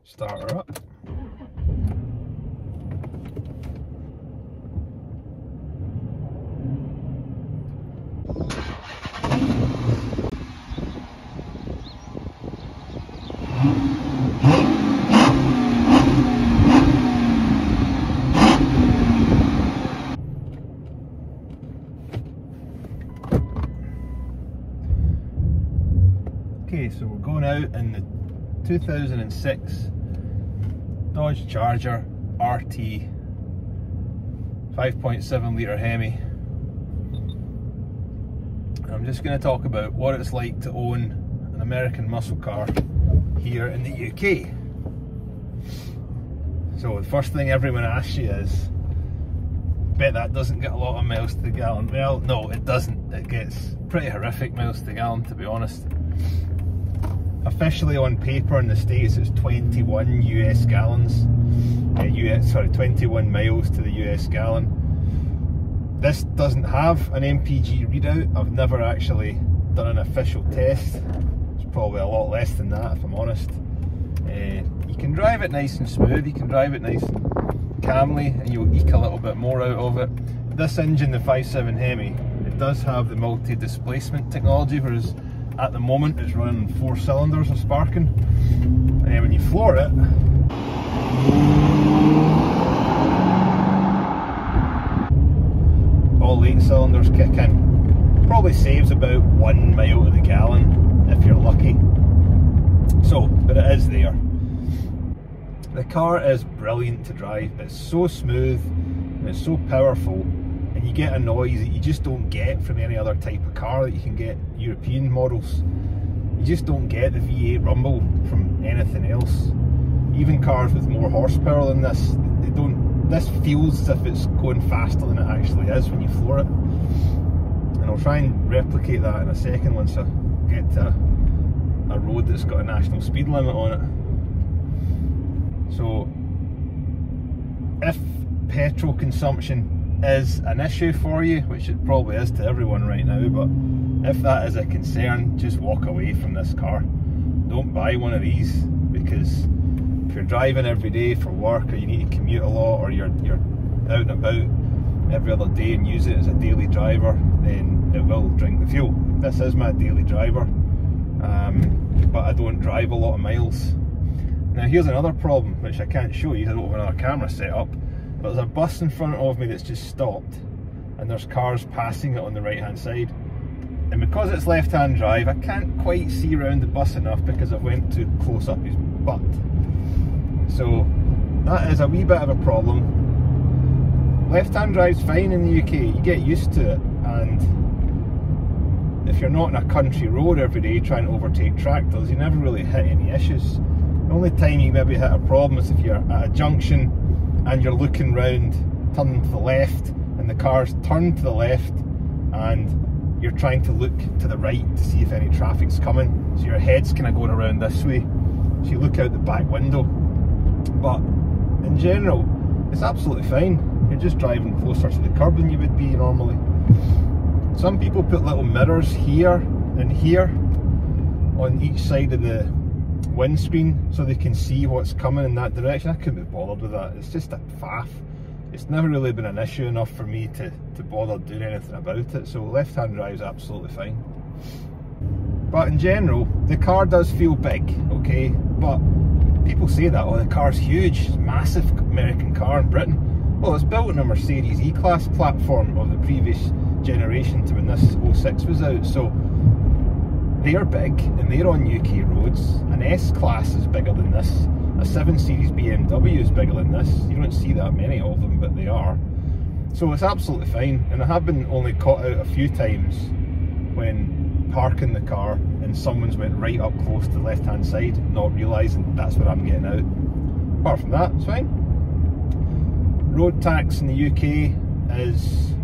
Start her up. Okay, so we're going out in the 2006 Dodge Charger RT 5.7 litre HEMI. I'm just going to talk about what it's like to own an American muscle car here in the UK. So the first thing everyone asks you is, bet that doesn't get a lot of miles to the gallon. Well, no, it doesn't. It gets pretty horrific miles to the gallon, to be honest. Officially on paper in the States it's 21 US gallons, 21 miles to the US gallon. This doesn't have an MPG readout. I've never actually done an official test. It's probably a lot less than that, if I'm honest. You can drive it nice and smooth, you can drive it nice and calmly, and you'll eke a little bit more out of it. This engine, the 5.7 HEMI, it does have the multi-displacement technology, whereas at the moment it's running 4 cylinders of sparking. And then when you floor it, all 8 cylinders kick in. Probably saves about 1 mile to the gallon if you're lucky. So, but it is there. The car is brilliant to drive. It's so smooth and it's so powerful, and you get a noise that you just don't get from any other type of car that you can get European models. You just don't get the V8 rumble from anything else. Even cars with more horsepower than this, they don't. This feels as if it's going faster than it actually is when you floor it. And I'll try and replicate that in a second once I get to a road that's got a national speed limit on it. So, if petrol consumption is an issue for you, which it probably is to everyone right now, but if that is a concern, just walk away from this car. Don't buy one of these, because if you're driving every day for work, or you need to commute a lot, or you're out and about every other day and use it as a daily driver, then it will drink the fuel. This is my daily driver, but I don't drive a lot of miles. Now here's another problem, which I can't show you, I don't have another camera set up, but there's a bus in front of me that's just stopped, and there's cars passing it on the right hand side. And because it's left hand drive, I can't quite see around the bus enough because I went too close up his butt. So that is a wee bit of a problem. Left hand drive's fine in the UK, you get used to it, and if you're not on a country road every day trying to overtake tractors, you never really hit any issues. The only time you maybe hit a problem is if you're at a junction and you're looking round, turning to the left, and the car's turned to the left, and you're trying to look to the right to see if any traffic's coming. So your head's kind of going around this way, so you look out the back window. But in general, it's absolutely fine. You're just driving closer to the curb than you would be normally. Some people put little mirrors here and here on each side of the windscreen so they can see what's coming in that direction. I couldn't be bothered with that. It's just a faff. It's never really been an issue enough for me to bother doing anything about it. So left hand drive is absolutely fine. But in general, the car does feel big, okay? But people say that, oh, the car's huge, it's a massive American car in Britain. Well, it's built on a Mercedes E-Class platform of the previous generation to when this 06 was out. So they're big and they're on UK roads. An S-Class is bigger than this. A 7 Series BMW is bigger than this. You don't see that many of them, but they are. So it's absolutely fine. And I have been only caught out a few times when parking the car and someone's went right up close to the left hand side, not realising that's where I'm getting out. Apart from that, it's fine. Road tax in the UK is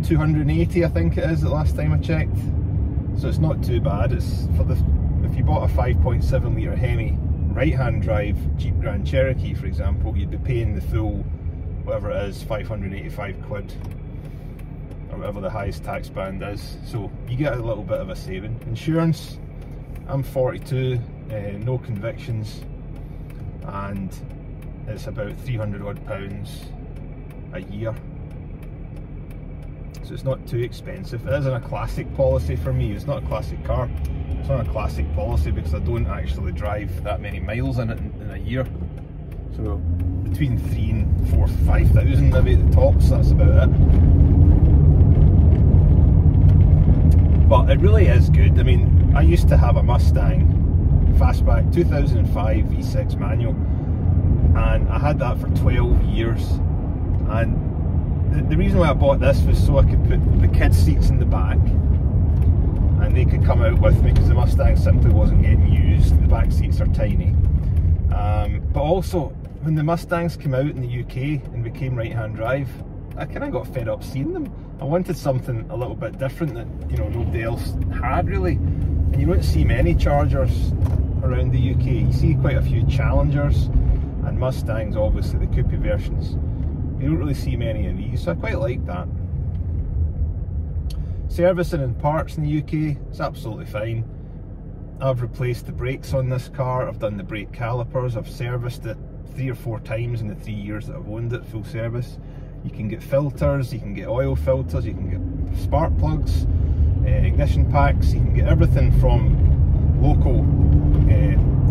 280, I think it is, the last time I checked. So it's not too bad. It's for the, if you bought a 5.7 litre HEMI right hand drive Jeep Grand Cherokee, for example, you'd be paying the full, whatever it is, 585 quid, or whatever the highest tax band is. So you get a little bit of a saving. Insurance, I'm 42, no convictions. and it's about 300 odd pounds a year. So it's not too expensive. It isn't a classic policy for me. It's not a classic car. It's not a classic policy because I don't actually drive that many miles in it in a year. So between 3 and 4, 5,000 maybe at the tops, that's about it. But it really is good. I mean, I used to have a Mustang fastback 2005 V6 manual, and I had that for 12 years. And the reason why I bought this was so I could put the kids' seats in the back and they could come out with me, because the Mustang simply wasn't getting used. The back seats are tiny. But also, when the Mustangs came out in the UK and became right-hand drive, I kind of got fed up seeing them. I wanted something a little bit different that, you know, nobody else had really. And you don't see many Chargers around the UK. You see quite a few Challengers and Mustangs, obviously the coupe versions. You don't really see many of these, so I quite like that. Servicing and parts in the UK, it's absolutely fine. I've replaced the brakes on this car, I've done the brake calipers, I've serviced it 3 or 4 times in the 3 years that I've owned it, full service. You can get filters, you can get oil filters, you can get spark plugs, ignition packs, you can get everything from local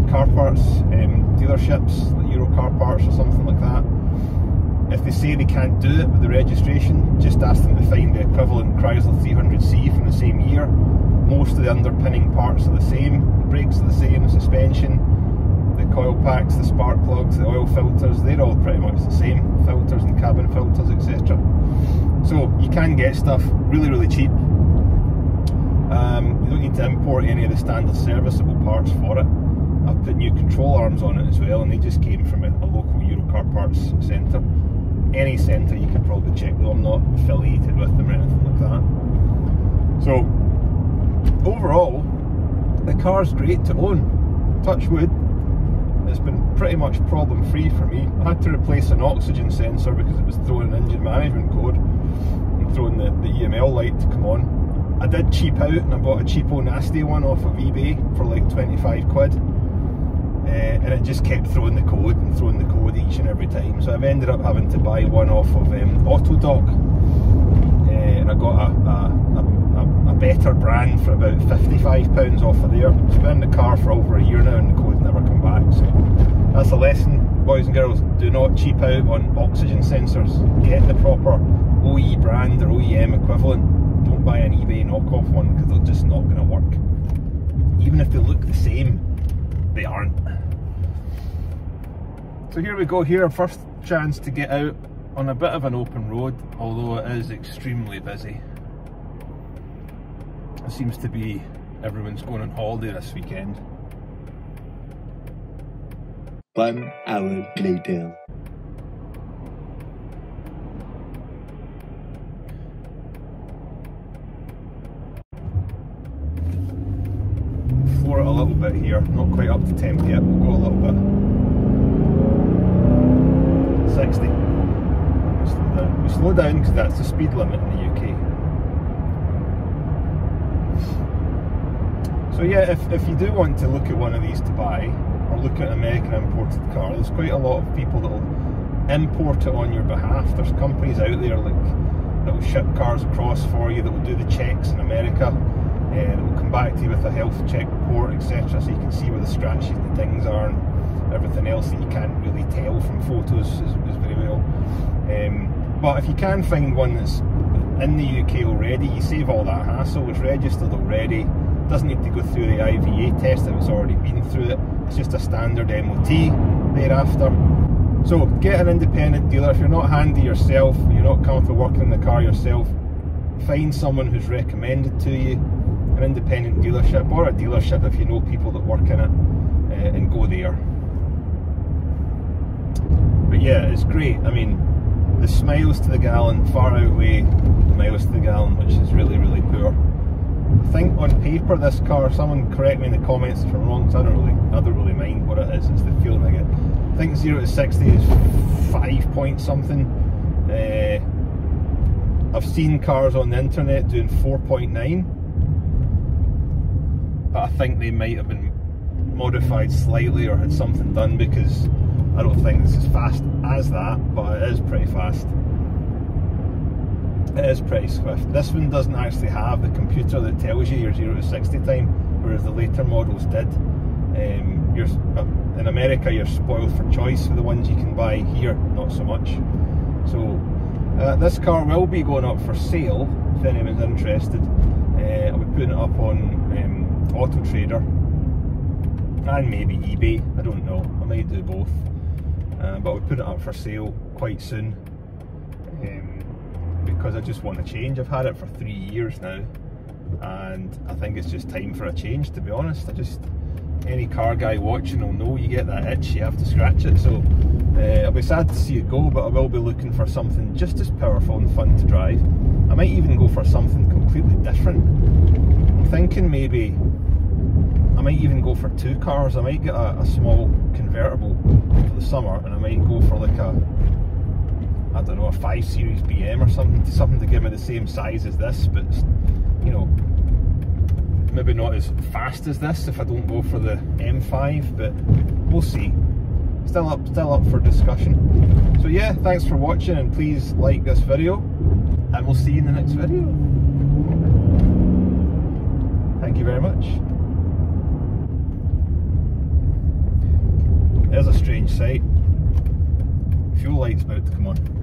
car parts, dealerships, like Euro Car Parts or something like that. If they say they can't do it with the registration, just ask them to find the equivalent Chrysler 300C from the same year. Most of the underpinning parts are the same, the brakes are the same, the suspension, the coil packs, the spark plugs, the oil filters, they're all pretty much the same, filters and cabin filters, etc. So you can get stuff really, really cheap. You don't need to import any of the standard serviceable parts for it. I've put new control arms on it as well, and they just came from a local Euro Car Parts centre. Any centre you can probably check, though I'm not affiliated with them or anything like that. So overall, the car's great to own. Touch wood, it's been pretty much problem free for me. I had to replace an oxygen sensor because it was throwing an engine management code and throwing the EML light to come on. I did cheap out and I bought a cheapo nasty one off of eBay for like 25 quid. And it just kept throwing the code and throwing the code each and every time. So I've ended up having to buy one off of Autodoc, and I got a better brand for about £55 off of there. It's been in the car for over a year now and the code's never come back. So that's a lesson, boys and girls. Do not cheap out on oxygen sensors. Get the proper OE brand or OEM equivalent. Don't buy an eBay knockoff one, because they're just not going to work. Even if they look the same, they aren't. So here we go, here our first chance to get out on a bit of an open road, although it is extremely busy. It seems to be everyone's going on holiday this weekend. 1 hour later. Floor it a little bit here, not quite up to temp yet, we'll go a little bit. 60. We slow down because that's the speed limit in the UK. So yeah, if you do want to look at one of these to buy, or look at an American imported car, there's quite a lot of people that will import it on your behalf. There's companies out there that will ship cars across for you, that will do the checks in America, that will come back to you with a health check report, etc. So you can see where the scratches and things are, and everything else that you can't really tell from photos is very well. But if you can find one that's in the UK already, you save all that hassle. It's registered already, doesn't need to go through the IVA test if it's already been through it. It's just a standard MOT thereafter. So get an independent dealer. If you're not handy yourself, you're not comfortable working in the car yourself, find someone who's recommended to you, an independent dealership, or a dealership if you know people that work in it, and go there. But yeah, it's great. I mean, the smiles to the gallon far outweigh the miles to the gallon, which is really, really poor. I think on paper this car, someone correct me in the comments if I'm wrong, because I don't really mind what it is, it's the feeling I get. I think 0 to 60 is 5 point something. I've seen cars on the internet doing 4.9, but I think they might have been modified slightly or had something done, because I don't think it's as fast as that, but it is pretty fast. It is pretty swift. This one doesn't actually have the computer that tells you your 0 to 60 time, whereas the later models did. In America you're spoiled for choice with the ones you can buy. Here, not so much. So this car will be going up for sale if anyone's interested. I'll be putting it up on Auto Trader and maybe eBay, I don't know, I might do both, but I'll put it up for sale quite soon, because I just want a change. I've had it for 3 years now, and I think it's just time for a change, to be honest. Any car guy watching will know you get that itch, you have to scratch it. So I'll be sad to see it go, but I will be looking for something just as powerful and fun to drive. I might even go for something completely different. I'm thinking maybe I might even go for 2 cars. I might get a small convertible for the summer, and I might go for like I don't know, a 5 Series BM or something to give me the same size as this, but you know, maybe not as fast as this if I don't go for the M5, but we'll see. Still up for discussion. So yeah, thanks for watching, and please like this video, and we'll see you in the next video. Thank you very much. There's a strange sight. Fuel light's about to come on.